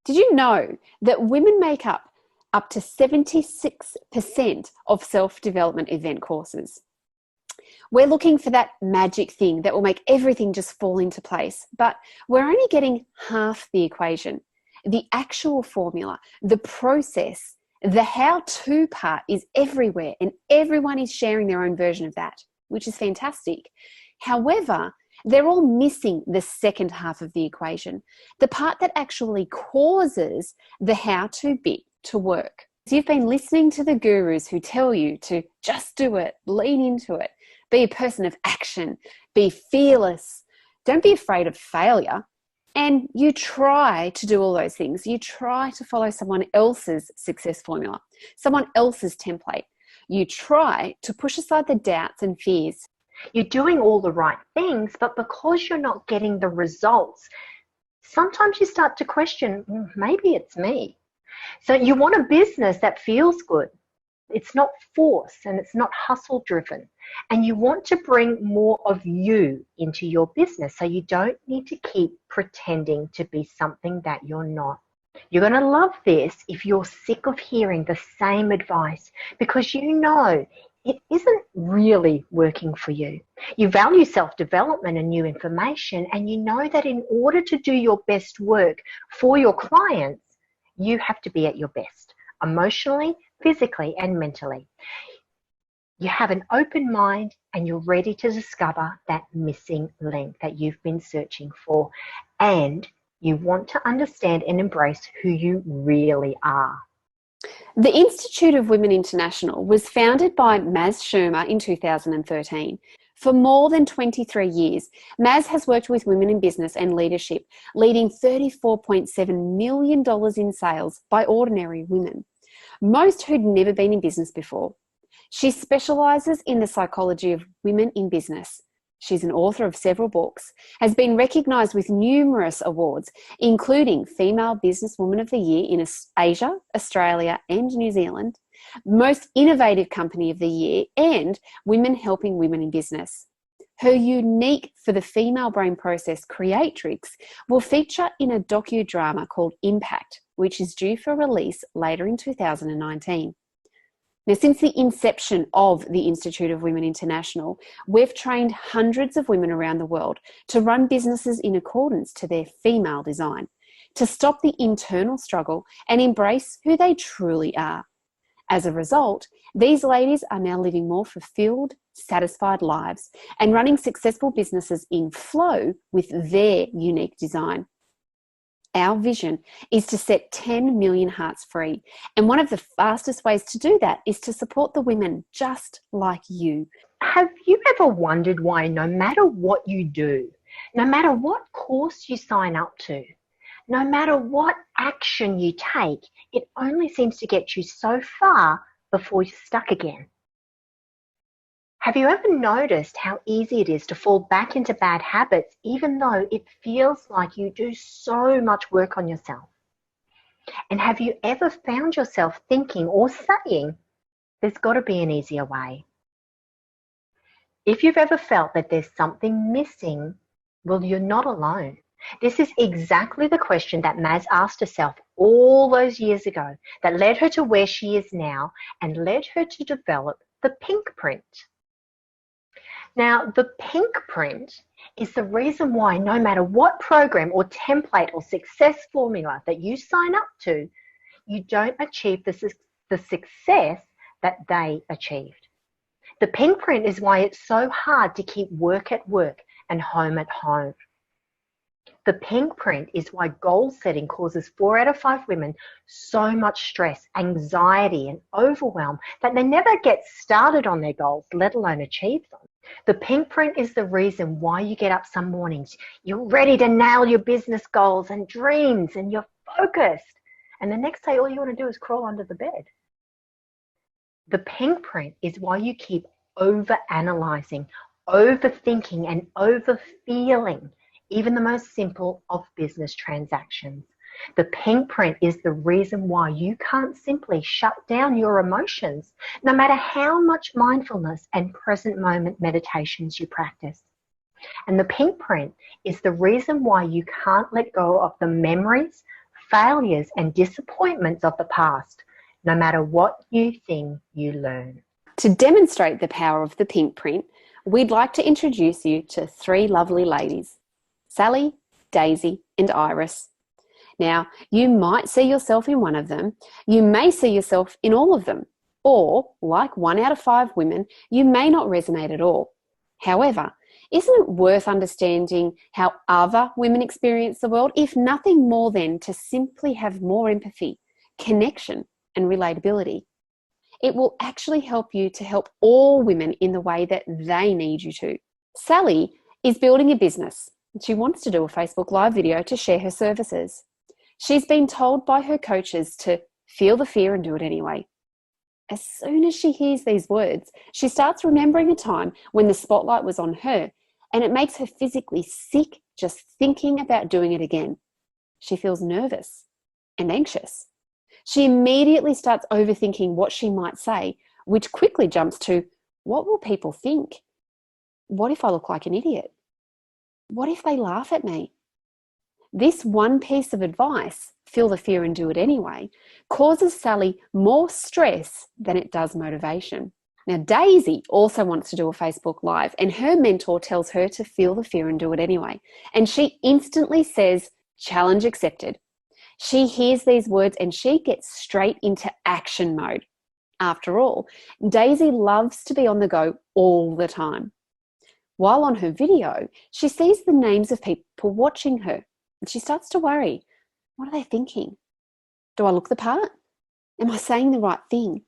Did you know that women make up to 76% of self-development event courses? We're looking for that magic thing that will make everything just fall into place, but we're only getting half the equation. The actual formula, the process, the how-to part is everywhere, and everyone is sharing their own version of that, which is fantastic. However, they're all missing the second half of the equation, the part that actually causes the how-to bit to work. So you've been listening to the gurus who tell you to just do it, lean into it, be a person of action, be fearless, don't be afraid of failure. And you try to do all those things. You try to follow someone else's success formula, someone else's template. You try to push aside the doubts and fears. You're doing all the right things, but because you're not getting the results, sometimes you start to question, maybe it's me. So you want a business that feels good. It's not forced and it's not hustle driven. And you want to bring more of you into your business. So you don't need to keep pretending to be something that you're not. You're going to love this if you're sick of hearing the same advice, because you know it isn't really working for you. You value self-development and new information, and you know that in order to do your best work for your clients, you have to be at your best, emotionally, physically, and mentally. You have an open mind and you're ready to discover that missing link that you've been searching for, and you want to understand and embrace who you really are. The Institute of Women International was founded by Maz Schirmer in 2013. For more than 23 years, Maz has worked with women in business and leadership, leading $34.7 million in sales by ordinary women, most who'd never been in business before. She specialises in the psychology of women in business. She's an author of several books, has been recognised with numerous awards, including Female Businesswoman of the Year in Asia, Australia and New Zealand, Most Innovative Company of the Year, and Women Helping Women in Business. Her unique for the female brain process, Creatrix, will feature in a docudrama called Impact, which is due for release later in 2019. Now, since the inception of the Institute of Women International, we've trained hundreds of women around the world to run businesses in accordance to their female design, to stop the internal struggle and embrace who they truly are. As a result, these ladies are now living more fulfilled, satisfied lives and running successful businesses in flow with their unique design. Our vision is to set 10 million hearts free. And one of the fastest ways to do that is to support the women just like you. Have you ever wondered why no matter what you do, no matter what course you sign up to, no matter what action you take, it only seems to get you so far before you're stuck again? Have you ever noticed how easy it is to fall back into bad habits, even though it feels like you do so much work on yourself? And have you ever found yourself thinking or saying, there's got to be an easier way? If you've ever felt that there's something missing, well, you're not alone. This is exactly the question that Maz asked herself all those years ago that led her to where she is now and led her to develop the Pinkprint. Now, the Pinkprint is the reason why no matter what program or template or success formula that you sign up to, you don't achieve the success that they achieved. The Pinkprint is why it's so hard to keep work at work and home at home. The Pinkprint is why goal setting causes 4 out of 5 women so much stress, anxiety, and overwhelm that they never get started on their goals, let alone achieve them. The Pinkprint is the reason why you get up some mornings, you're ready to nail your business goals and dreams, and you're focused. And the next day, all you want to do is crawl under the bed. The Pinkprint is why you keep over-analyzing, overthinking, and over-feeling even the most simple of business transactions. The Pinkprint is the reason why you can't simply shut down your emotions, no matter how much mindfulness and present moment meditations you practice. And the Pinkprint is the reason why you can't let go of the memories, failures and disappointments of the past, no matter what new thing you learn. To demonstrate the power of the Pinkprint, we'd like to introduce you to three lovely ladies, Sally, Daisy, and Iris. Now, you might see yourself in one of them. You may see yourself in all of them. Or, like 1 out of 5 women, you may not resonate at all. However, isn't it worth understanding how other women experience the world, if nothing more than to simply have more empathy, connection, and relatability? It will actually help you to help all women in the way that they need you to. Sally is building a business. She wants to do a Facebook Live video to share her services. She's been told by her coaches to feel the fear and do it anyway. As soon as she hears these words, she starts remembering a time when the spotlight was on her, and it makes her physically sick just thinking about doing it again. She feels nervous and anxious. She immediately starts overthinking what she might say, which quickly jumps to, what will people think? What if I look like an idiot? What if they laugh at me? This one piece of advice, feel the fear and do it anyway, causes Sally more stress than it does motivation. Now, Daisy also wants to do a Facebook Live, and her mentor tells her to feel the fear and do it anyway. And she instantly says, challenge accepted. She hears these words and she gets straight into action mode. After all, Daisy loves to be on the go all the time. While on her video, she sees the names of people watching her, and she starts to worry. What are they thinking? Do I look the part? Am I saying the right thing?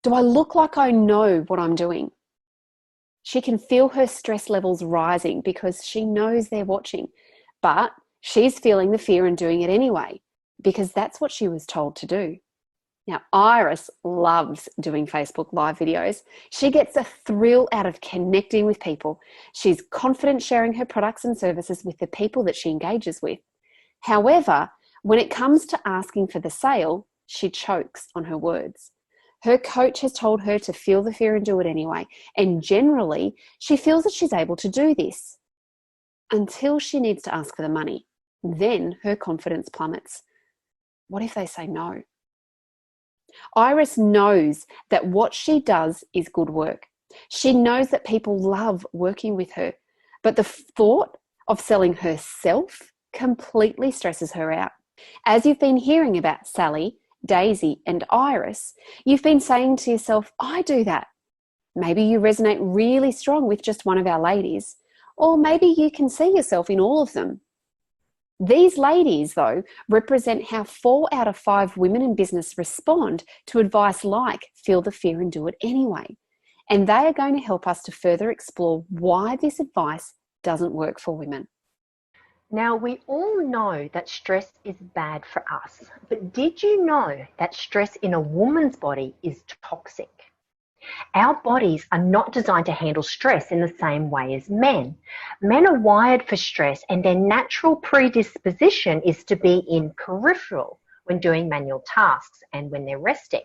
Do I look like I know what I'm doing? She can feel her stress levels rising because she knows they're watching, but she's feeling the fear and doing it anyway because that's what she was told to do. Now, Iris loves doing Facebook Live videos. She gets a thrill out of connecting with people. She's confident sharing her products and services with the people that she engages with. However, when it comes to asking for the sale, she chokes on her words. Her coach has told her to feel the fear and do it anyway. And generally, she feels that she's able to do this until she needs to ask for the money. Then her confidence plummets. What if they say no? Iris knows that what she does is good work. She knows that people love working with her, but the thought of selling herself completely stresses her out. As you've been hearing about Sally, Daisy, and Iris, you've been saying to yourself, I do that. Maybe you resonate really strong with just one of our ladies, or maybe you can see yourself in all of them. These ladies, though, represent how 4 out of 5 women in business respond to advice like feel the fear and do it anyway. And they are going to help us to further explore why this advice doesn't work for women. Now, we all know that stress is bad for us, but did you know that stress in a woman's body is toxic? Our bodies are not designed to handle stress in the same way as men. Men are wired for stress, and their natural predisposition is to be in peripheral when doing manual tasks and when they're resting.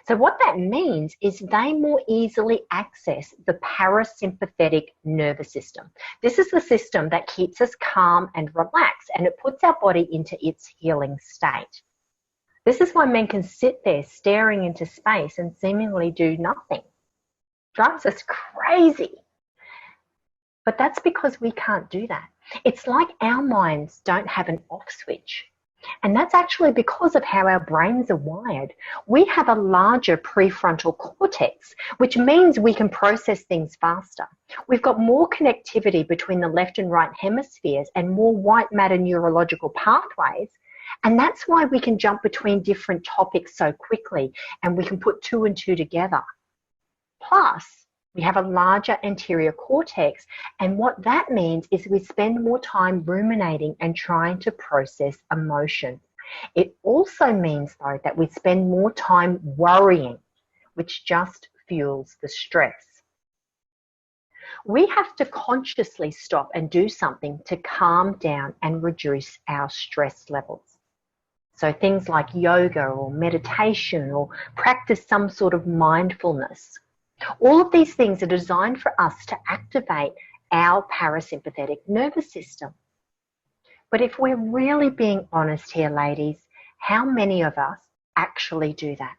So what that means is they more easily access the parasympathetic nervous system. This is the system that keeps us calm and relaxed, and it puts our body into its healing state. This is why men can sit there staring into space and seemingly do nothing. Drives us crazy. But that's because we can't do that. It's like our minds don't have an off switch. And that's actually because of how our brains are wired. We have a larger prefrontal cortex, which means we can process things faster. We've got more connectivity between the left and right hemispheres and more white matter neurological pathways. And that's why we can jump between different topics so quickly, and we can put 2 and 2 together. Plus, we have a larger anterior cortex, and what that means is we spend more time ruminating and trying to process emotion. It also means, though, that we spend more time worrying, which just fuels the stress. We have to consciously stop and do something to calm down and reduce our stress levels. So things like yoga or meditation or practice some sort of mindfulness. All of these things are designed for us to activate our parasympathetic nervous system. But if we're really being honest here, ladies, How many of us actually do that?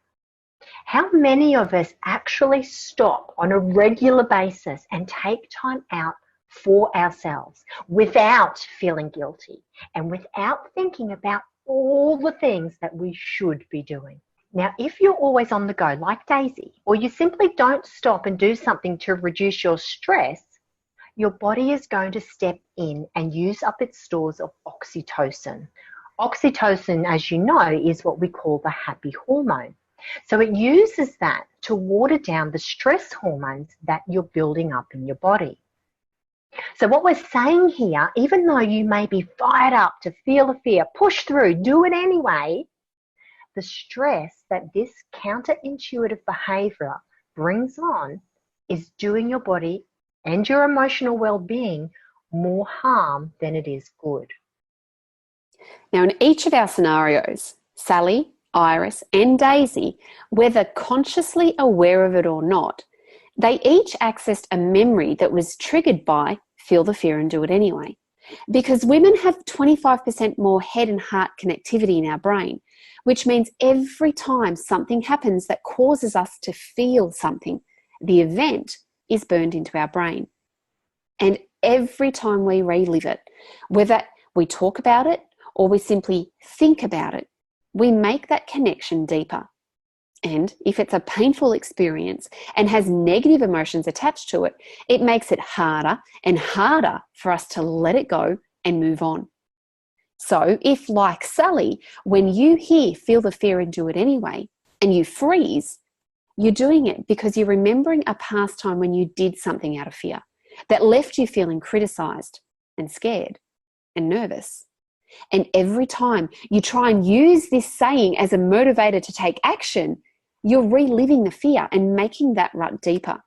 How many of us actually stop on a regular basis and take time out for ourselves without feeling guilty and without thinking about all the things that we should be doing? Now, if you're always on the go like Daisy, or you simply don't stop and do something to reduce your stress, your body is going to step in and use up its stores of oxytocin. Oxytocin, as you know, is what we call the happy hormone. So it uses that to water down the stress hormones that you're building up in your body. So what we're saying here, even though you may be fired up to feel the fear, push through, do it anyway, the stress that this counterintuitive behavior brings on is doing your body and your emotional well-being more harm than it is good. Now, in each of our scenarios, Sally, Iris, and Daisy, whether consciously aware of it or not, they each accessed a memory that was triggered by feel the fear and do it anyway. Because women have 25% more head and heart connectivity in our brain, which means every time something happens that causes us to feel something, the event is burned into our brain. And every time we relive it, whether we talk about it or we simply think about it, we make that connection deeper. And if it's a painful experience and has negative emotions attached to it, it makes it harder and harder for us to let it go and move on. So if, like Sally, when you hear feel the fear and do it anyway, and you freeze, you're doing it because you're remembering a past time when you did something out of fear that left you feeling criticized and scared and nervous. And every time you try and use this saying as a motivator to take action, you're reliving the fear and making that rut deeper.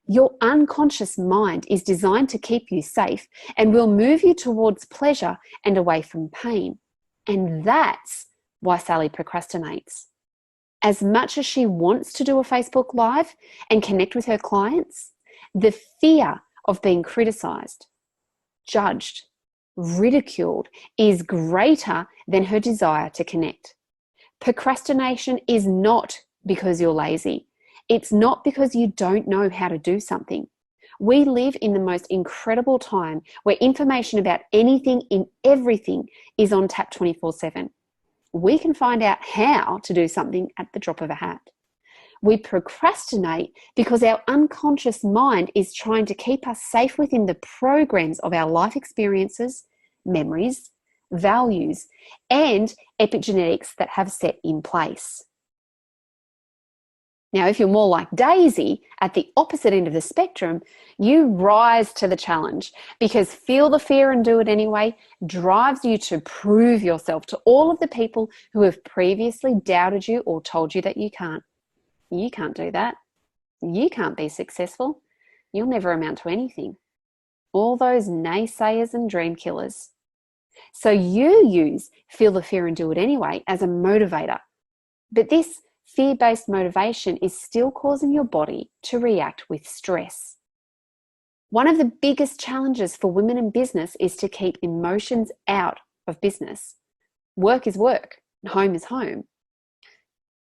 Your unconscious mind is designed to keep you safe and will move you towards pleasure and away from pain. And that's why Sally procrastinates. As much as she wants to do a Facebook Live and connect with her clients, the fear of being criticized, judged, ridiculed is greater than her desire to connect. Procrastination is not because you're lazy. It's not because you don't know how to do something. We live in the most incredible time where information about anything in everything is on tap 24/7. We can find out how to do something at the drop of a hat. We procrastinate because our unconscious mind is trying to keep us safe within the programs of our life experiences, memories, values, and epigenetics that have set in place. Now, if you're more like Daisy, at the opposite end of the spectrum, you rise to the challenge because feel the fear and do it anyway drives you to prove yourself to all of the people who have previously doubted you or told you that you can't. You can't do that. You can't be successful. You'll never amount to anything. All those naysayers and dream killers. So you use feel the fear and do it anyway as a motivator. But this fear-based motivation is still causing your body to react with stress. One of the biggest challenges for women in business is to keep emotions out of business. Work is work, home is home.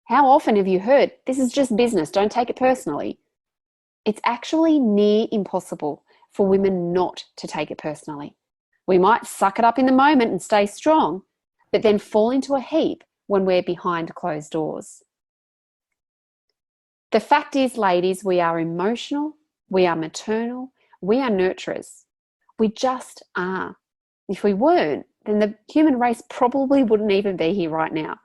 How often have you heard, this is just business, don't take it personally? It's actually near impossible for women not to take it personally. We might suck it up in the moment and stay strong, but then fall into a heap when we're behind closed doors. The fact is, ladies, we are emotional, we are maternal, we are nurturers. We just are. If we weren't, then the human race probably wouldn't even be here right now.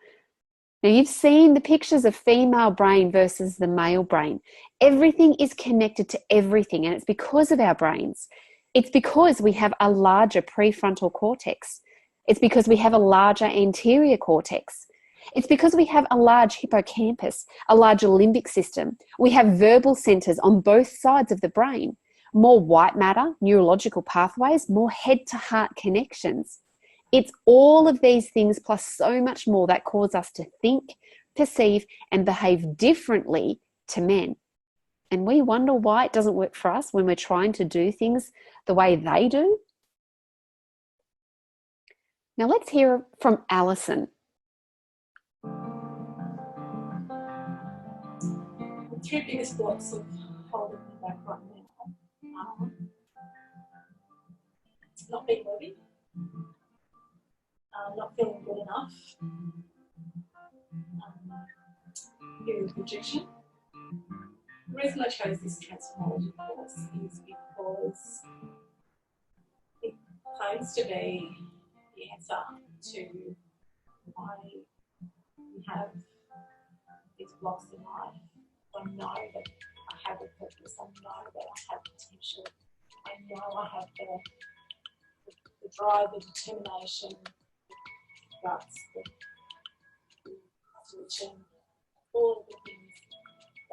Now, you've seen the pictures of female brain versus the male brain. Everything is connected to everything, and it's because of our brains. It's because we have a larger prefrontal cortex. It's because we have a larger anterior cortex. It's because we have a large hippocampus, a larger limbic system. We have verbal centers on both sides of the brain, more white matter, neurological pathways, more head to heart connections. It's all of these things plus so much more that cause us to think, perceive, and behave differently to men. And we wonder why it doesn't work for us when we're trying to do things the way they do. Now let's hear from Alison. two biggest blocks of holding me back right now. Not being worthy, not feeling good enough, feeling rejection. The reason I chose this transformology course is because it claims to be the answer to why we have these blocks in life. I know that I have a purpose, I know that I have potential, I know I have the drive, the determination, the guts, to achieve all of the things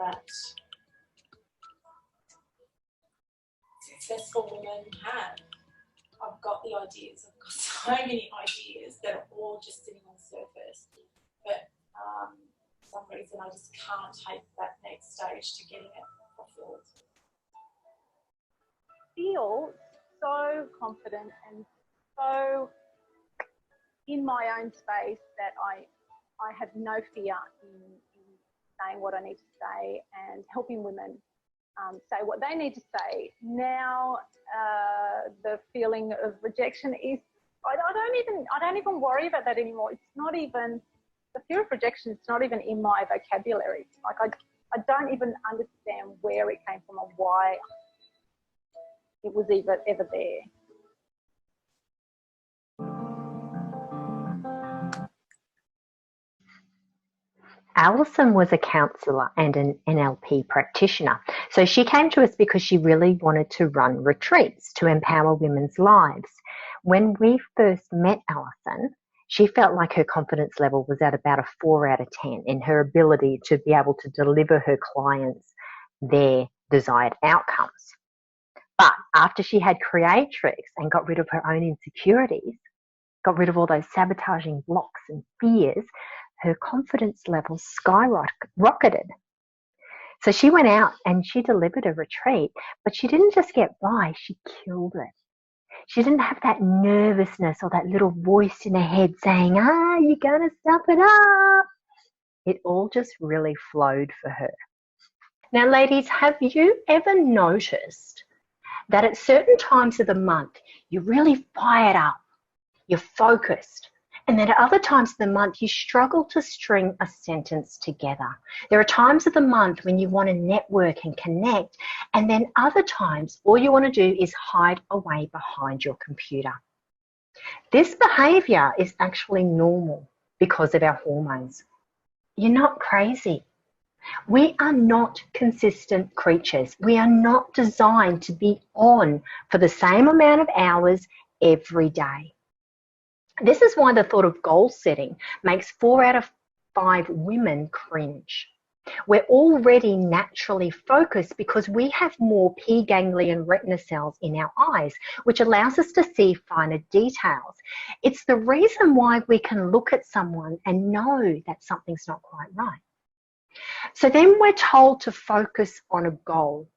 that successful women have. I've got the ideas, I've got so many ideas that are all just sitting on the surface, but for some reason I just can't take that next stage to getting it fulfilled. Feel so confident and so in my own space that I have no fear in saying what I need to say and helping women say what they need to say. Now the feeling of rejection is, I don't even worry about that anymore. It's not even, the fear of rejection, it's not even in my vocabulary. Like I don't even understand where it came from or why it was ever there. Alison was a counsellor and an NLP practitioner. So she came to us because she really wanted to run retreats to empower women's lives. When we first met Alison, she felt like her confidence level was at about a 4 out of 10 in her ability to be able to deliver her clients their desired outcomes. But after she had Creatrix and got rid of her own insecurities, got rid of all those sabotaging blocks and fears, her confidence levels skyrocketed. So she went out and she delivered a retreat, but she didn't just get by, she killed it. She didn't have that nervousness or that little voice in her head saying, you're going to step it up. It all just really flowed for her. Now, ladies, have you ever noticed that at certain times of the month, you're really fired up, you're focused, and then at other times of the month, you struggle to string a sentence together? There are times of the month when you want to network and connect, and then other times, all you want to do is hide away behind your computer. This behavior is actually normal because of our hormones. You're not crazy. We are not consistent creatures. We are not designed to be on for the same amount of hours every day. This is why the thought of goal setting makes 4 out of 5 women cringe. We're already naturally focused because we have more P ganglion retina cells in our eyes, which allows us to see finer details. It's the reason why we can look at someone and know that something's not quite right. So then we're told to focus on a goal.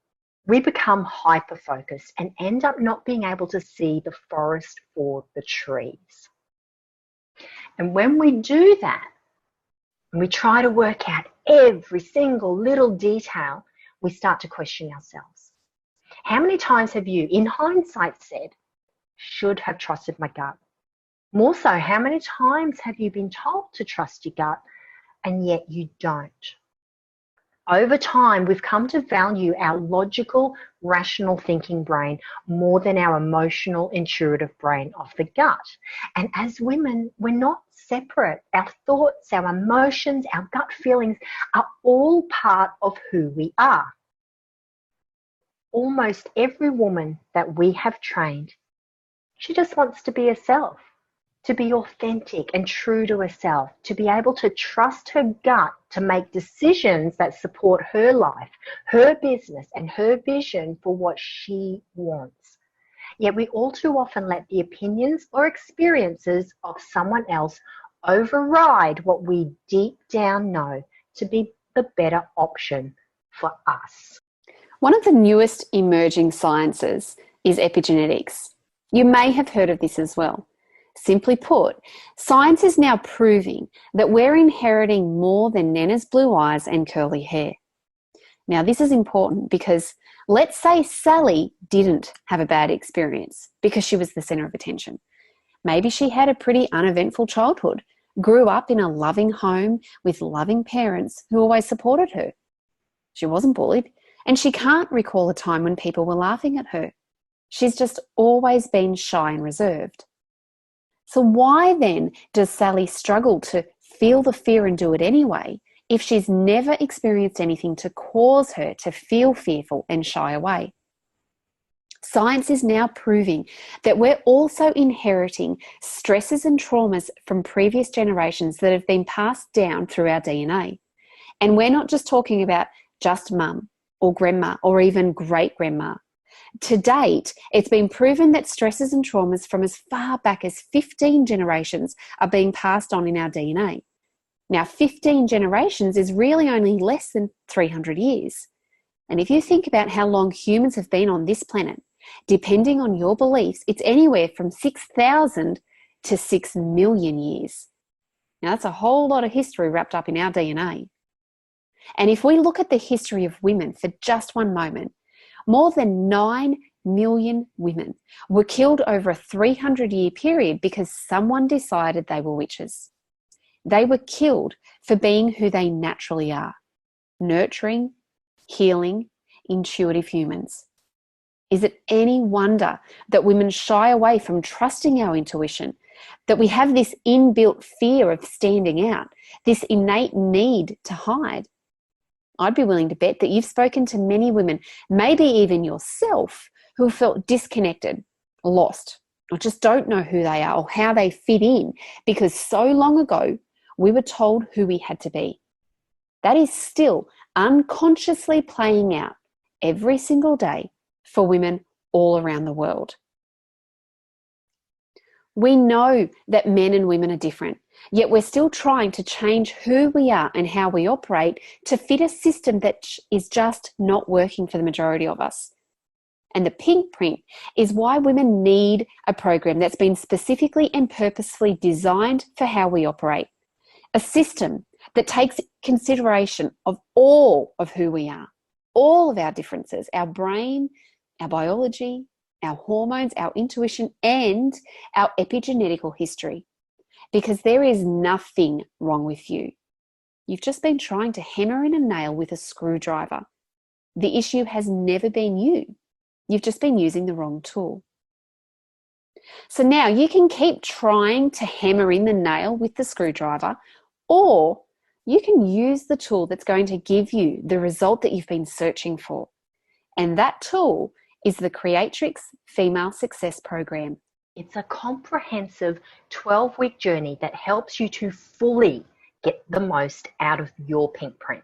We become hyper-focused and end up not being able to see the forest for the trees. And when we do that, and we try to work out every single little detail, we start to question ourselves. How many times have you, in hindsight, said, should have trusted my gut? More so, how many times have you been told to trust your gut and yet you don't? Over time, we've come to value our logical, rational thinking brain more than our emotional, intuitive brain of the gut. And as women, we're not separate. Our thoughts, our emotions, our gut feelings are all part of who we are. Almost every woman that we have trained, she just wants to be herself, to be authentic and true to herself, to be able to trust her gut to make decisions that support her life, her business, and her vision for what she wants. Yet we all too often let the opinions or experiences of someone else override what we deep down know to be the better option for us. One of the newest emerging sciences is epigenetics. You may have heard of this as well. Simply put, science is now proving that we're inheriting more than Nana's blue eyes and curly hair. Now, this is important because let's say Sally didn't have a bad experience because she was the center of attention. Maybe she had a pretty uneventful childhood, grew up in a loving home with loving parents who always supported her. She wasn't bullied, and she can't recall a time when people were laughing at her. She's just always been shy and reserved. So why then does Sally struggle to feel the fear and do it anyway if she's never experienced anything to cause her to feel fearful and shy away? Science is now proving that we're also inheriting stresses and traumas from previous generations that have been passed down through our DNA. And we're not just talking about just mum or grandma or even great-grandma. To date, it's been proven that stresses and traumas from as far back as 15 generations are being passed on in our DNA. Now, 15 generations is really only less than 300 years. And if you think about how long humans have been on this planet, depending on your beliefs, it's anywhere from 6,000 to 6 million years. Now, that's a whole lot of history wrapped up in our DNA. And if we look at the history of women for just one moment, more than 9 million women were killed over a 300-year period because someone decided they were witches. They were killed for being who they naturally are, nurturing, healing, intuitive humans. Is it any wonder that women shy away from trusting our intuition, that we have this inbuilt fear of standing out, this innate need to hide? I'd be willing to bet that you've spoken to many women, maybe even yourself, who have felt disconnected, lost, or just don't know who they are or how they fit in because so long ago we were told who we had to be. That is still unconsciously playing out every single day for women all around the world. We know that men and women are different, yet we're still trying to change who we are and how we operate to fit a system that is just not working for the majority of us. And the Pinkprint is why women need a program that's been specifically and purposefully designed for how we operate. A system that takes consideration of all of who we are, all of our differences, our brain, our biology, our hormones, our intuition, and our epigenetical history. Because there is nothing wrong with you. You've just been trying to hammer in a nail with a screwdriver. The issue has never been you. You've just been using the wrong tool. So now you can keep trying to hammer in the nail with the screwdriver, or you can use the tool that's going to give you the result that you've been searching for. And that tool is the Creatrix Female Success Program. It's a comprehensive 12-week journey that helps you to fully get the most out of your Pinkprint.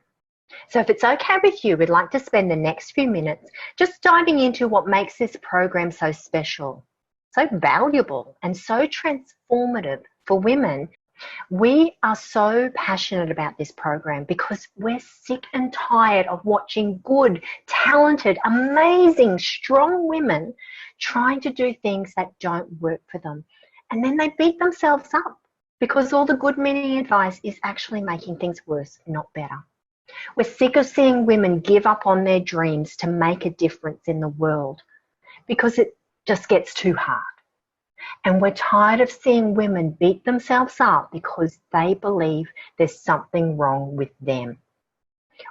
So if it's okay with you, we'd like to spend the next few minutes just diving into what makes this program so special, so valuable, and so transformative for women. We are so passionate about this program because we're sick and tired of watching good, talented, amazing, strong women trying to do things that don't work for them. And then they beat themselves up because all the good meaning advice is actually making things worse, not better. We're sick of seeing women give up on their dreams to make a difference in the world because it just gets too hard. And we're tired of seeing women beat themselves up because they believe there's something wrong with them.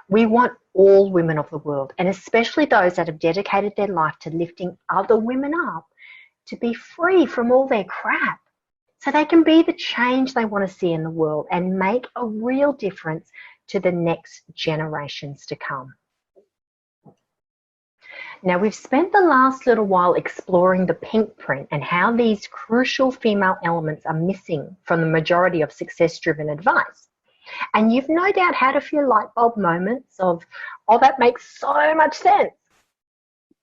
We want all women of the world, and especially those that have dedicated their life to lifting other women up, to be free from all their crap so they can be the change they want to see in the world and make a real difference to the next generations to come. Now, we've spent the last little while exploring the Pinkprint and how these crucial female elements are missing from the majority of success-driven advice. And you've no doubt had a few light bulb moments of, oh, that makes so much sense.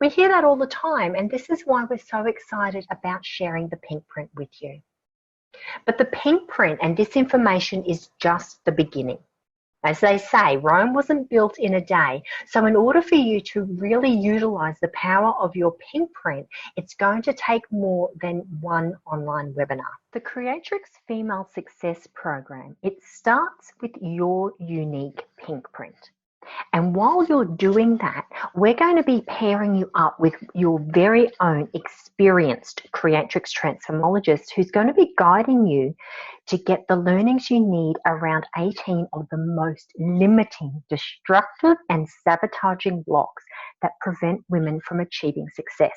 We hear that all the time, and this is why we're so excited about sharing the Pinkprint with you. But the Pinkprint and this information is just the beginning. As they say, Rome wasn't built in a day. So in order for you to really utilize the power of your Pinkprint, it's going to take more than one online webinar. The Creatrix Female Success Program, it starts with your unique Pinkprint. And while you're doing that, we're going to be pairing you up with your very own experienced Creatrix transformologist who's going to be guiding you to get the learnings you need around 18 of the most limiting, destructive and sabotaging blocks that prevent women from achieving success.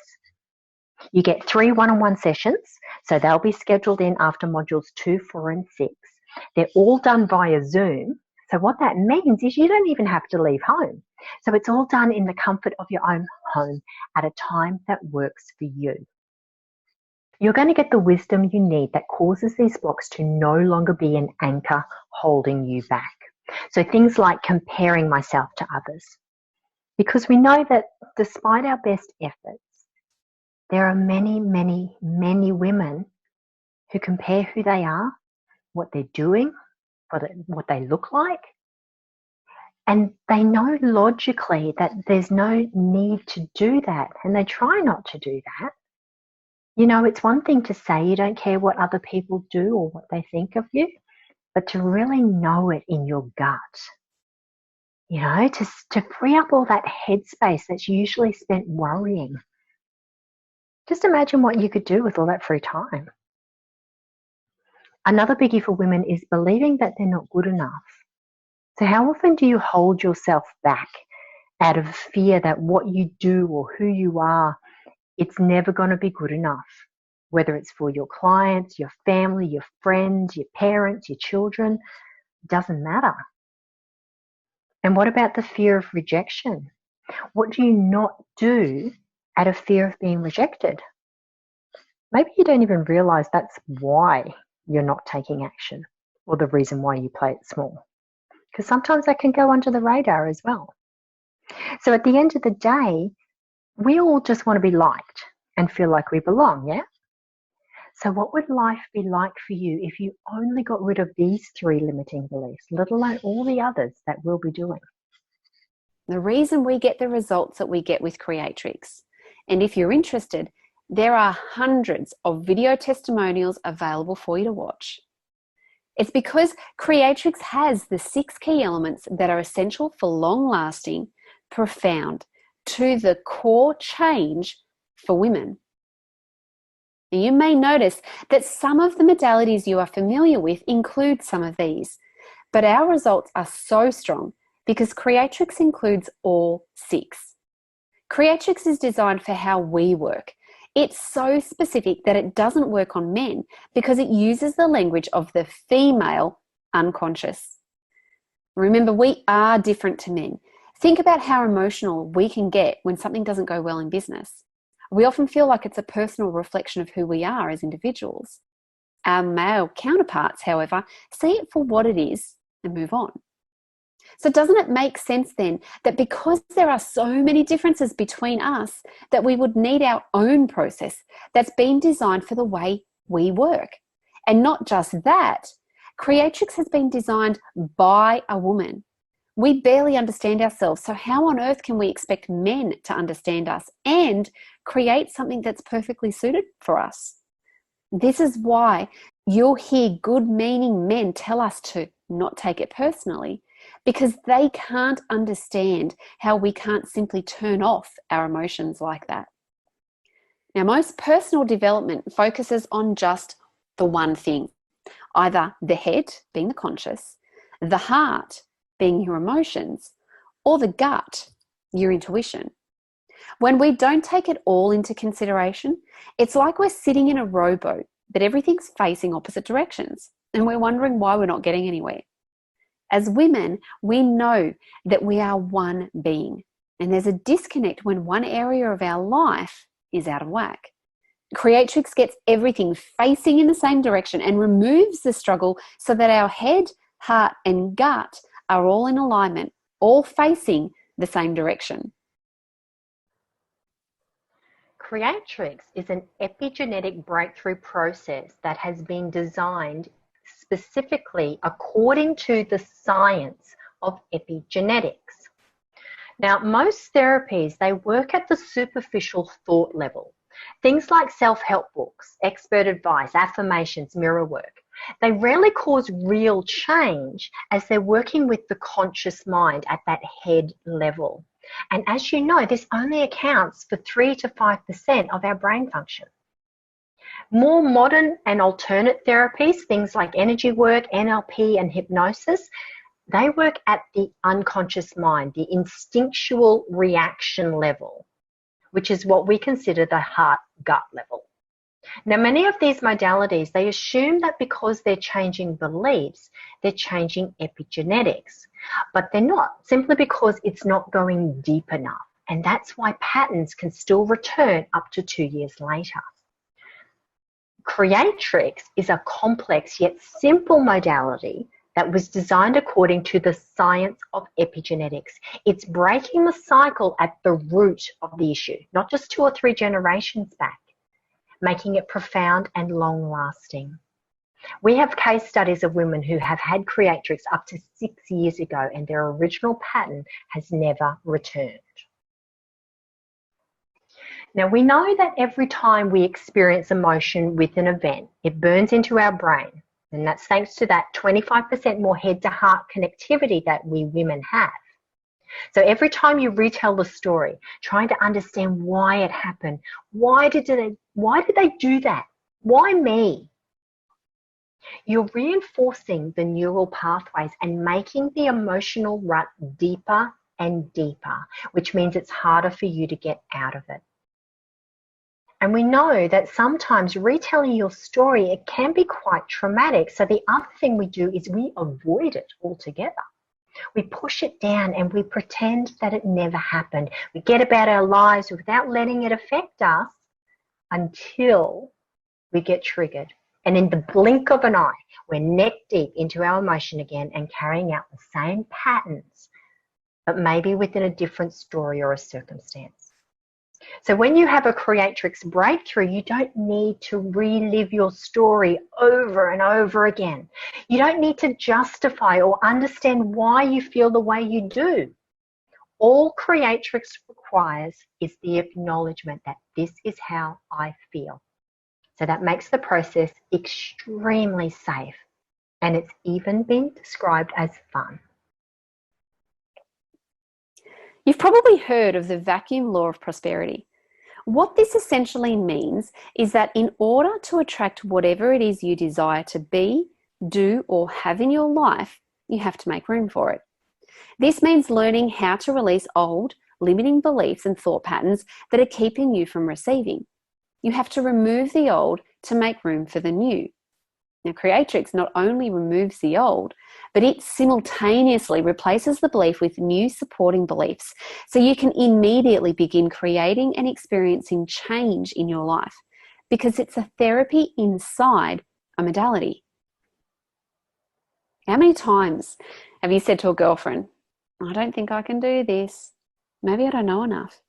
You get 3 one-on-one sessions, so they'll be scheduled in after modules 2, 4 and 6. They're all done via Zoom. So what that means is you don't even have to leave home. So it's all done in the comfort of your own home at a time that works for you. You're going to get the wisdom you need that causes these blocks to no longer be an anchor holding you back. So things like comparing myself to others. Because we know that despite our best efforts, there are many, many, many women who compare who they are, what they're doing, what they look like, and they know logically that there's no need to do that, and they try not to do that. You know, it's one thing to say you don't care what other people do or what they think of you, but to really know it in your gut, you know, to free up all that headspace that's usually spent worrying. Just imagine what you could do with all that free time. Another biggie for women is believing that they're not good enough. So how often do you hold yourself back out of fear that what you do or who you are, it's never going to be good enough, whether it's for your clients, your family, your friends, your parents, your children, it doesn't matter. And what about the fear of rejection? What do you not do out of fear of being rejected? Maybe you don't even realize that's why you're not taking action, or the reason why you play it small. Because sometimes that can go under the radar as well. So at the end of the day, we all just want to be liked and feel like we belong, yeah? So what would life be like for you if you only got rid of these 3 limiting beliefs, let alone all the others that we'll be doing? The reason we get the results that we get with Creatrix, and if you're interested, there are hundreds of video testimonials available for you to watch. It's because Creatrix has the 6 key elements that are essential for long-lasting, profound, to the core change for women. Now, you may notice that some of the modalities you are familiar with include some of these, but our results are so strong because Creatrix includes all 6. Creatrix is designed for how we work. It's so specific that it doesn't work on men because it uses the language of the female unconscious. Remember, we are different to men. Think about how emotional we can get when something doesn't go well in business. We often feel like it's a personal reflection of who we are as individuals. Our male counterparts, however, see it for what it is and move on. So doesn't it make sense then that because there are so many differences between us, that we would need our own process that's been designed for the way we work? And not just that, Creatrix has been designed by a woman. We barely understand ourselves, so how on earth can we expect men to understand us and create something that's perfectly suited for us? This is why you'll hear good-meaning men tell us to not take it personally, because they can't understand how we can't simply turn off our emotions like that. Now, most personal development focuses on just the one thing, either the head, being the conscious, the heart, being your emotions, or the gut, your intuition. When we don't take it all into consideration, it's like we're sitting in a rowboat, but everything's facing opposite directions, and we're wondering why we're not getting anywhere. As women, we know that we are one being, and there's a disconnect when one area of our life is out of whack. Creatrix gets everything facing in the same direction and removes the struggle so that our head, heart, and gut are all in alignment, all facing the same direction. Creatrix is an epigenetic breakthrough process that has been designed specifically according to the science of epigenetics. Now, most therapies, they work at the superficial thought level. Things like self-help books, expert advice, affirmations, mirror work. They rarely cause real change as they're working with the conscious mind at that head level. And as you know, this only accounts for 3 to 5% of our brain function. More modern and alternate therapies, things like energy work, NLP, and hypnosis, they work at the unconscious mind, the instinctual reaction level, which is what we consider the heart-gut level. Now, many of these modalities, they assume that because they're changing beliefs, they're changing epigenetics, but they're not, simply because it's not going deep enough. And that's why patterns can still return up to 2 years later. Creatrix is a complex yet simple modality that was designed according to the science of epigenetics. It's breaking the cycle at the root of the issue, not just 2 or 3 generations back, making it profound and long-lasting. We have case studies of women who have had Creatrix up to 6 years ago and their original pattern has never returned. Now, we know that every time we experience emotion with an event, it burns into our brain. And that's thanks to that 25% more head-to-heart connectivity that we women have. So every time you retell the story, trying to understand why it happened, why did they do that? Why me? You're reinforcing the neural pathways and making the emotional rut deeper and deeper, which means it's harder for you to get out of it. And we know that sometimes retelling your story, it can be quite traumatic. So the other thing we do is we avoid it altogether. We push it down and we pretend that it never happened. We get about our lives without letting it affect us until we get triggered. And in the blink of an eye, we're neck deep into our emotion again and carrying out the same patterns, but maybe within a different story or a circumstance. So when you have a Creatrix breakthrough, you don't need to relive your story over and over again. You don't need to justify or understand why you feel the way you do. All Creatrix requires is the acknowledgement that this is how I feel. So that makes the process extremely safe. And it's even been described as fun. You've probably heard of the vacuum law of prosperity. What this essentially means is that in order to attract whatever it is you desire to be, do, or have in your life, you have to make room for it. This means learning how to release old, limiting beliefs and thought patterns that are keeping you from receiving. You have to remove the old to make room for the new. Now, Creatrix not only removes the old, but it simultaneously replaces the belief with new supporting beliefs. So you can immediately begin creating and experiencing change in your life because it's a therapy inside a modality. How many times have you said to a girlfriend, I don't think I can do this. Maybe I don't know enough.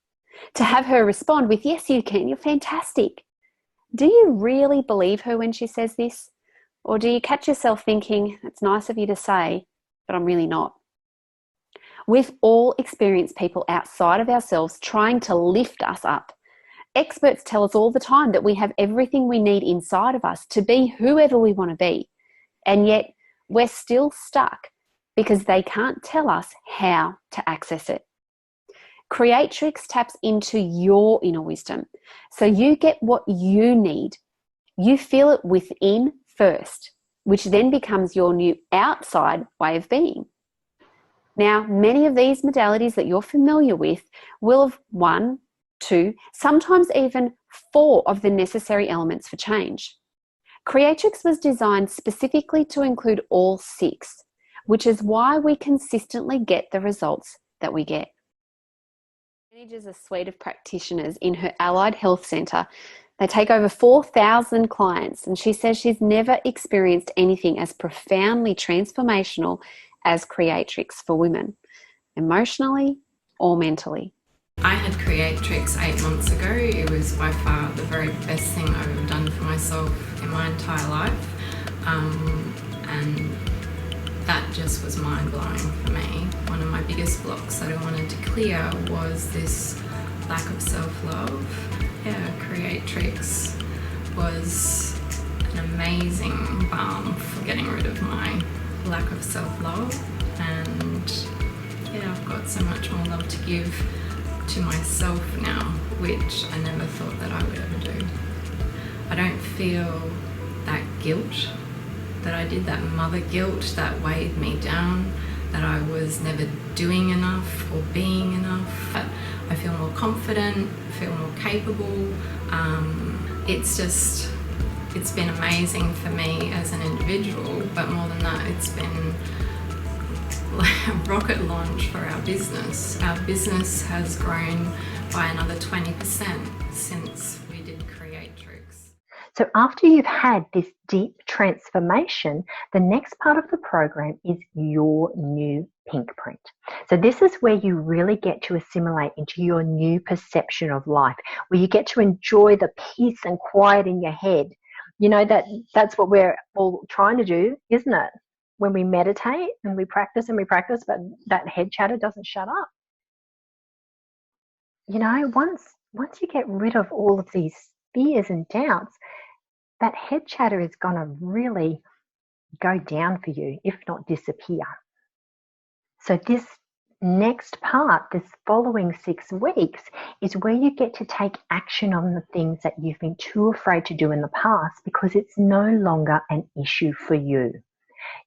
To have her respond with, yes, you can, you're fantastic. Do you really believe her when she says this? Or do you catch yourself thinking, it's nice of you to say, but I'm really not? We've all experienced people outside of ourselves trying to lift us up. Experts tell us all the time that we have everything we need inside of us to be whoever we want to be. And yet we're still stuck because they can't tell us how to access it. Creatrix taps into your inner wisdom. So you get what you need. You feel it within first, which then becomes your new outside way of being. Now, many of these modalities that you're familiar with will have 1, 2, sometimes even 4 of the necessary elements for change. Creatrix was designed specifically to include all 6, which is why we consistently get the results that we get. She manages a suite of practitioners in her allied health centre. They take over 4,000 clients, and she says she's never experienced anything as profoundly transformational as Creatrix for women, emotionally or mentally. I had Creatrix 8 months ago. It was by far the very best thing I've ever done for myself in my entire life. And that just was mind-blowing for me. One of my biggest blocks that I wanted to clear was this lack of self-love. Yeah, Creatrix was an amazing balm for getting rid of my lack of self-love, and yeah, I've got so much more love to give to myself now, which I never thought that I would ever do. I don't feel that guilt that I did, that mother guilt that weighed me down, that I was never doing enough or being enough. I feel more confident, feel more capable. It's been amazing for me as an individual, but more than that, it's been like a rocket launch for our business. Our business has grown by another 20% since we did Creatrix. So after you've had this deep transformation, the next part of the program is your new Pinkprint. So this is where you really get to assimilate into your new perception of life, where you get to enjoy the peace and quiet in your head. You know, that's what we're all trying to do, isn't it? When we meditate and we practice, but that head chatter doesn't shut up. You know, once you get rid of all of these fears and doubts, that head chatter is going to really go down for you, if not disappear. So this next part, this following 6 weeks, is where you get to take action on the things that you've been too afraid to do in the past, because it's no longer an issue for you.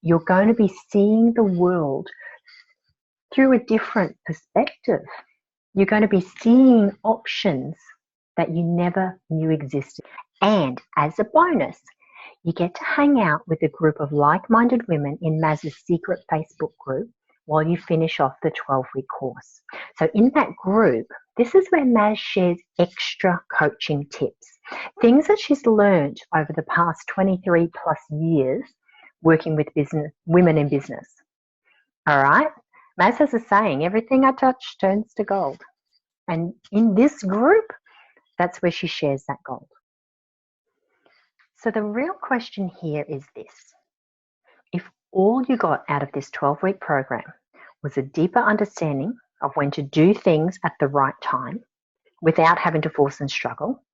You're going to be seeing the world through a different perspective. You're going to be seeing options that you never knew existed. And as a bonus, you get to hang out with a group of like-minded women in Maz's secret Facebook group while you finish off the 12-week course. So in that group, this is where Maz shares extra coaching tips, things that she's learned over the past 23 plus years working with women in business. All right? Maz has a saying, everything I touch turns to gold. And in this group, that's where she shares that gold. So the real question here is this. If all you got out of this 12-week program was a deeper understanding of when to do things at the right time without having to force and struggle.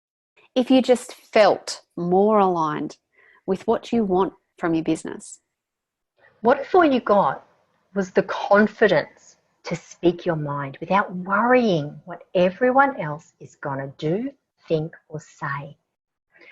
If you just felt more aligned with what you want from your business. What if all you got was the confidence to speak your mind without worrying what everyone else is going to do, think, or say?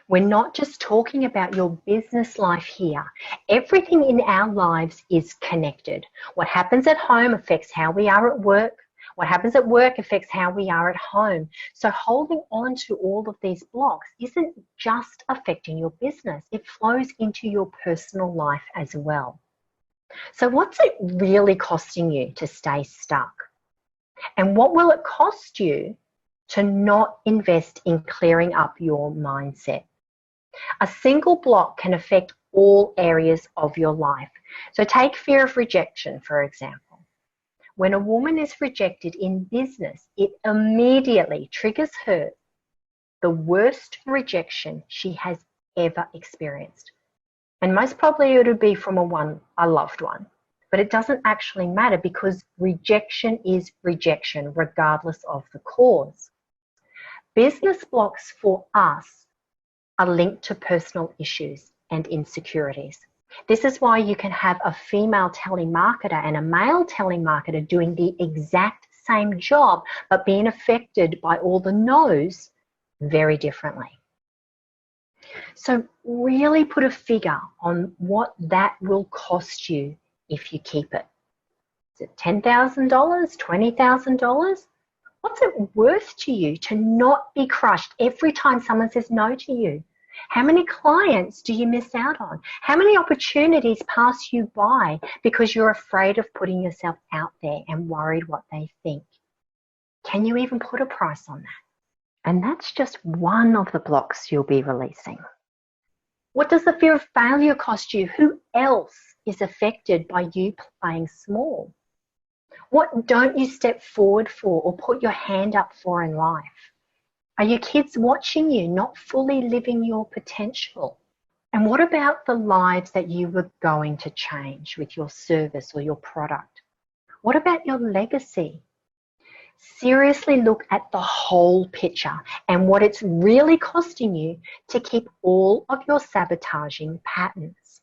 We're not just talking about your business life here. Everything in our lives is connected. What happens at home affects how we are at work. What happens at work affects how we are at home. So holding on to all of these blocks isn't just affecting your business. It flows into your personal life as well. So what's it really costing you to stay stuck? And what will it cost you to not invest in clearing up your mindset? A single block can affect all areas of your life. So take fear of rejection, for example. When a woman is rejected in business, it immediately triggers her the worst rejection she has ever experienced. And most probably it would be from a loved one. But it doesn't actually matter, because rejection is rejection regardless of the cause. Business blocks for us are linked to personal issues and insecurities. This is why you can have a female telemarketer and a male telemarketer doing the exact same job, but being affected by all the no's very differently. So really put a figure on what that will cost you if you keep it. Is it $10,000, $20,000? What's it worth to you to not be crushed every time someone says no to you? How many clients do you miss out on? How many opportunities pass you by because you're afraid of putting yourself out there and worried what they think? Can you even put a price on that? And that's just one of the blocks you'll be releasing. What does the fear of failure cost you? Who else is affected by you playing small? What don't you step forward for or put your hand up for in life? Are your kids watching you not fully living your potential? And what about the lives that you were going to change with your service or your product? What about your legacy? Seriously look at the whole picture and what it's really costing you to keep all of your sabotaging patterns.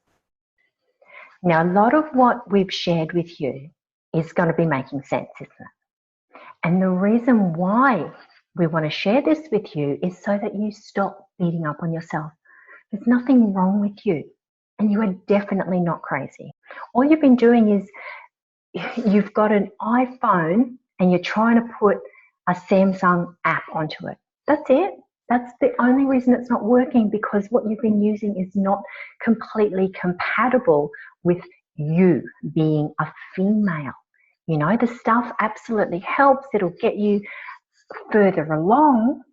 Now, a lot of what we've shared with you is going to be making sense, isn't it? And the reason why we want to share this with you is so that you stop beating up on yourself. There's nothing wrong with you, and you are definitely not crazy. All you've been doing is you've got an iPhone and you're trying to put a Samsung app onto it. That's it. That's the only reason it's not working, because what you've been using is not completely compatible with you being a female. You know, the stuff absolutely helps. It'll get you further along,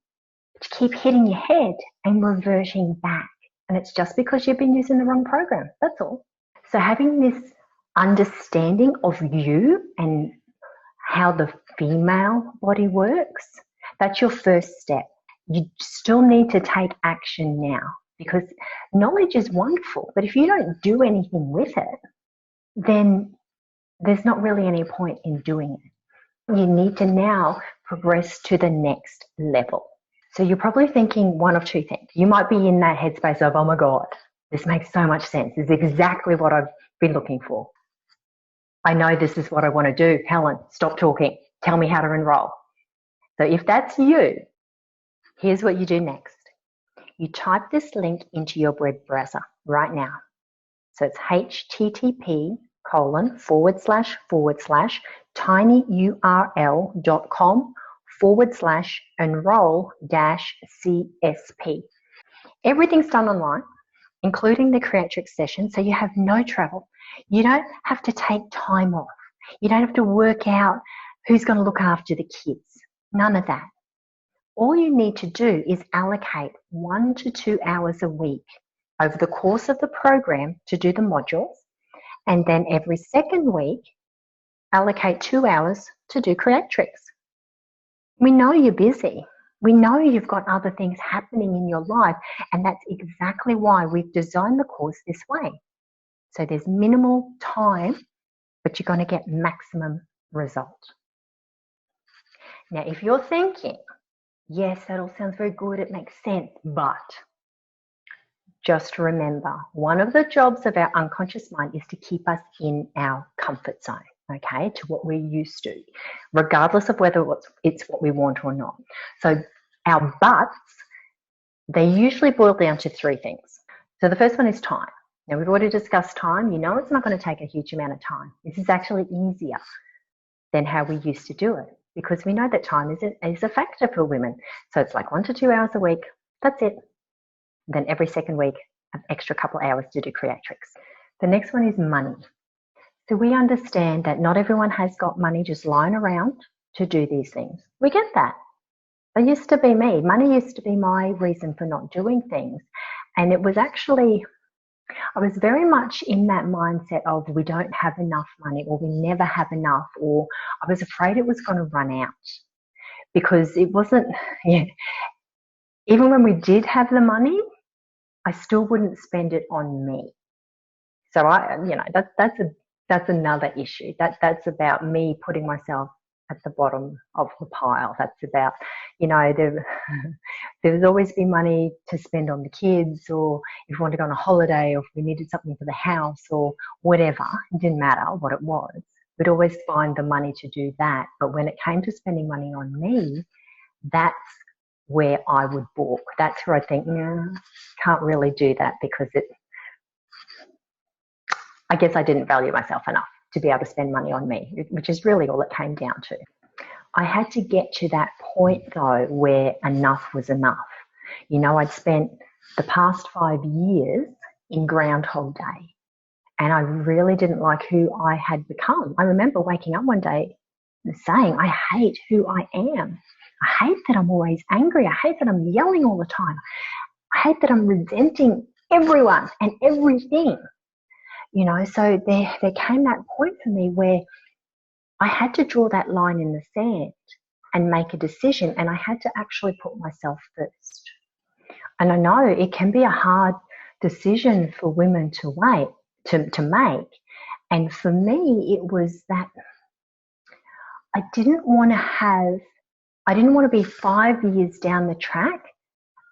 but you keep hitting your head and reverting back. And it's just because you've been using the wrong program. That's all. So having this understanding of you and how the female body works, that's your first step. You still need to take action now, because knowledge is wonderful, but if you don't do anything with it, then there's not really any point in doing it. You need to now progress to the next level. So you're probably thinking one of two things. You might be in that headspace of, oh my God, this makes so much sense. This is exactly what I've been looking for. I know this is what I want to do. Helen, stop talking. Tell me how to enroll. So if that's you, here's what you do next. You type this link into your web browser right now. So it's http://tinyurl.com/enroll-CSP. Everything's done online, including the Creatrix session, so you have no travel. You don't have to take time off. You don't have to work out who's going to look after the kids. None of that. All you need to do is allocate 1 to 2 hours a week over the course of the program to do the modules, and then every second week, allocate 2 hours to do Creatrix. We know you're busy. We know you've got other things happening in your life, and that's exactly why we've designed the course this way. So there's minimal time, but you're going to get maximum result. Now, if you're thinking, yes, that all sounds very good, it makes sense, but just remember, one of the jobs of our unconscious mind is to keep us in our comfort zone, okay, to what we're used to, regardless of whether it's what we want or not. So our buts, they usually boil down to 3 things. So the first one is time. Now, we've already discussed time. You know it's not going to take a huge amount of time. This is actually easier than how we used to do it, because we know that time is a factor for women. So it's like 1 to 2 hours a week. That's it. Then every second week, an extra couple hours to do Creatrix. The next one is money. So we understand that not everyone has got money just lying around to do these things. We get that. That used to be me. Money used to be my reason for not doing things. And it was actually, I was very much in that mindset of we don't have enough money, or we never have enough, or I was afraid it was going to run out, because it wasn't, even when we did have the money, I still wouldn't spend it on me. So that's another issue. That's about me putting myself at the bottom of the pile. That's about, there's always been money to spend on the kids, or if we wanted to go on a holiday, or if we needed something for the house or whatever. It didn't matter what it was. We'd always find the money to do that. But when it came to spending money on me, that's where I would balk. That's where I think, can't really do that, because I guess I didn't value myself enough to be able to spend money on me, which is really all it came down to. I had to get to that point, though, where enough was enough. I'd spent the past 5 years in Groundhog Day, and I really didn't like who I had become. I remember waking up one day and saying, I hate who I am. I hate that I'm always angry. I hate that I'm yelling all the time. I hate that I'm resenting everyone and everything. So there came that point for me where I had to draw that line in the sand and make a decision, and I had to actually put myself first. And I know it can be a hard decision for women to make. And for me, it was that I didn't want to be 5 years down the track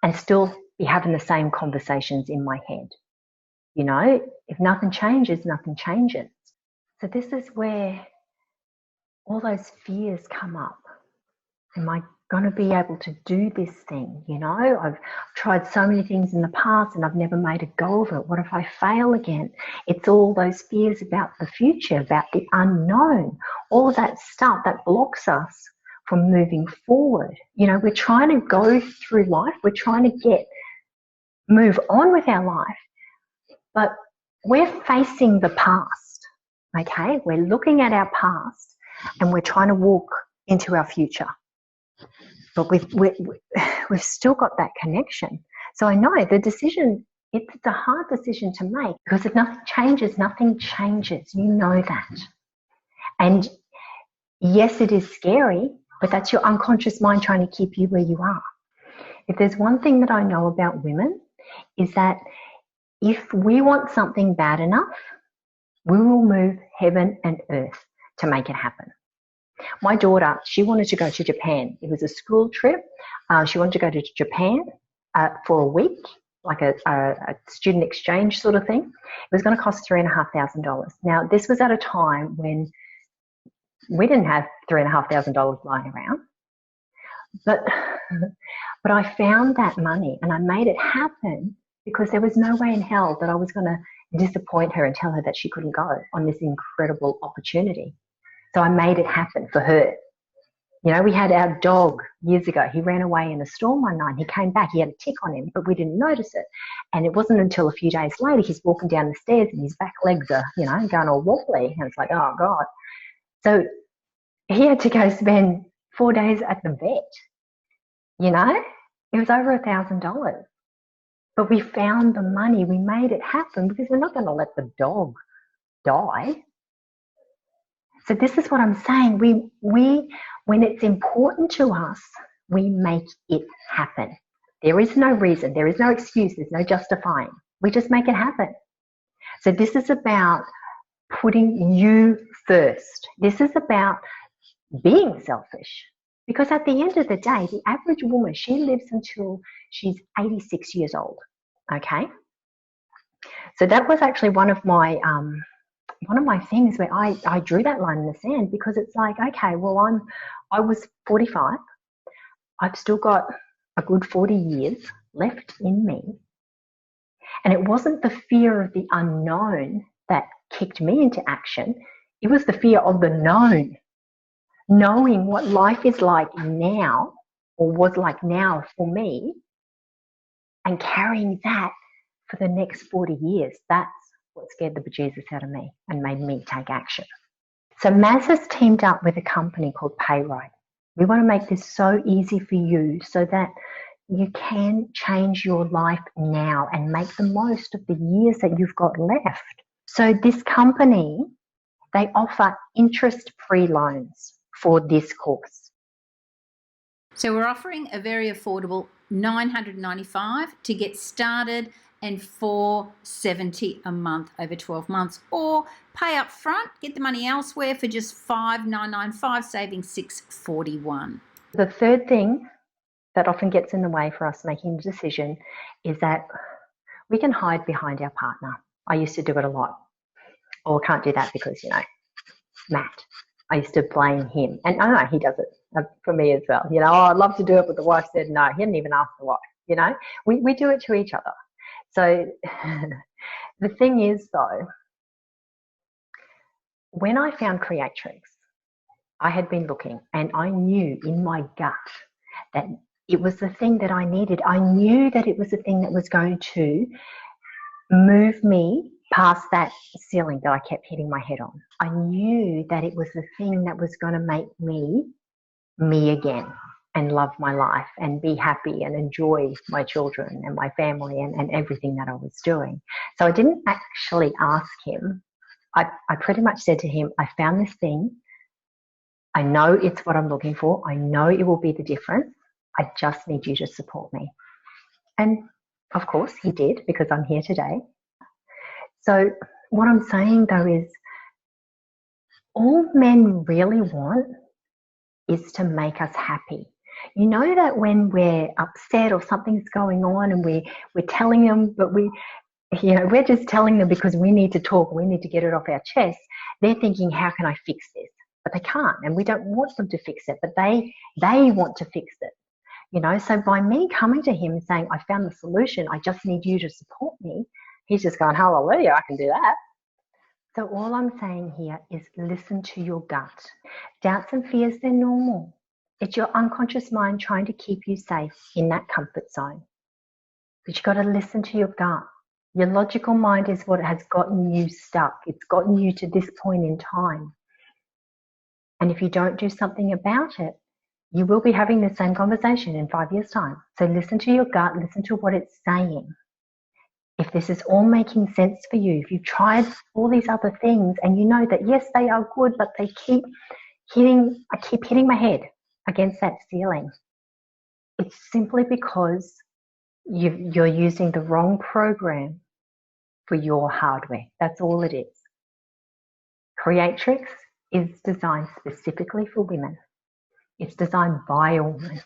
and still be having the same conversations in my head. You know, if nothing changes, nothing changes. So this is where all those fears come up. Am I going to be able to do this thing? You know, I've tried so many things in the past and I've never made a go of it. What if I fail again? It's all those fears about the future, about the unknown, all of that stuff that blocks us from moving forward. You know, we're trying to go through life. We're trying to move on with our life, but we're facing the past, okay? We're looking at our past and we're trying to walk into our future. But we've still got that connection. So I know the decision, it's a hard decision to make, because if nothing changes, nothing changes. You know that. And yes, it is scary, but that's your unconscious mind trying to keep you where you are. If there's one thing that I know about women, is that if we want something bad enough, we will move heaven and earth to make it happen. My daughter, she wanted to go to Japan. It was a school trip. She wanted to go to Japan for a week, like a student exchange sort of thing. It was going to cost $3,500. Now, this was at a time when we didn't have $3,500 lying around. But I found that money and I made it happen, because there was no way in hell that I was going to disappoint her and tell her that she couldn't go on this incredible opportunity. So I made it happen for her. You know, we had our dog years ago. He ran away in a storm one night. He came back. He had a tick on him, but we didn't notice it. And it wasn't until a few days later he's walking down the stairs and his back legs are, you know, going all wobbly. And it's like, oh, God. So he had to go spend 4 days at the vet. You know, it was over $1,000. But we found the money. We made it happen, because we're not going to let the dog die. So this is what I'm saying. We when it's important to us, we make it happen. There is no reason. There is no excuse. There's no justifying. We just make it happen. So this is about putting you first. This is about being selfish. Because at the end of the day, the average woman, she lives until she's 86 years old. Okay? So that was actually one of my things where I drew that line in the sand, because it's like, okay, well, I was 45. I've still got a good 40 years left in me. And it wasn't the fear of the unknown that kicked me into action. It was the fear of the known. Knowing what life is like now, or was like now for me, and carrying that for the next 40 years. That's what scared the bejesus out of me and made me take action. So Maz has teamed up with a company called Payright. We want to make this so easy for you so that you can change your life now and make the most of the years that you've got left. So this company, they offer interest-free loans for this course. So we're offering a very affordable $995 to get started, and $470 a month over 12 months, or pay up front, get the money elsewhere for just $5,995, saving $641. The third thing that often gets in the way for us making the decision is that we can hide behind our partner. I used to do it a lot. Or can't do that because, you know, Matt. I used to blame him. And I know he does it for me as well. You know, oh, I'd love to do it, but the wife said no. He didn't even ask the wife, you know. We do it to each other. So the thing is, though, when I found Creatrix, I had been looking and I knew in my gut that it was the thing that I needed. I knew that it was the thing that was going to move me past that ceiling that I kept hitting my head on. I knew that it was the thing that was going to make me me again and love my life and be happy and enjoy my children and my family and everything that I was doing. So I didn't actually ask him. I pretty much said to him, I found this thing. I know it's what I'm looking for. I know it will be the difference. I just need you to support me. And of course he did, because I'm here today. So what I'm saying though is all men really want is to make us happy. You know that when we're upset or something's going on and we're telling them, but we're just telling them because we need to talk, we need to get it off our chest. They're thinking, how can I fix this? But they can't, and we don't want them to fix it, but they want to fix it. You know, so by me coming to him and saying, I found the solution, I just need you to support me, he's just going, hallelujah, I can do that. So all I'm saying here is listen to your gut. Doubts and fears, they're normal. It's your unconscious mind trying to keep you safe in that comfort zone. But you've got to listen to your gut. Your logical mind is what has gotten you stuck. It's gotten you to this point in time. And if you don't do something about it, you will be having the same conversation in 5 years' time. So listen to your gut, listen to what it's saying. If this is all making sense for you, if you've tried all these other things and you know that, yes, they are good, but I keep hitting my head against that ceiling. It's simply because you're using the wrong program for your hardware. That's all it is. Creatrix is designed specifically for women. It's designed by a woman.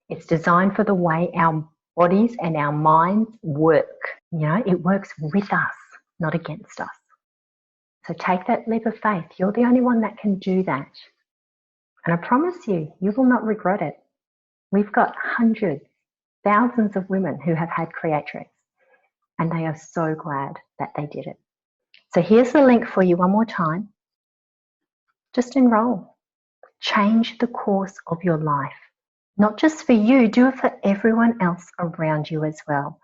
It's designed for the way our bodies and our minds work. You know, it works with us, not against us. So take that leap of faith. You're the only one that can do that. And I promise you, you will not regret it. We've got hundreds, thousands of women who have had Creatrix, and they are so glad that they did it. So here's the link for you one more time. Just enroll. Change the course of your life. Not just for you, do it for everyone else around you as well.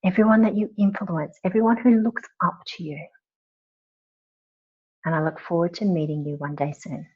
Everyone that you influence, everyone who looks up to you. And I look forward to meeting you one day soon.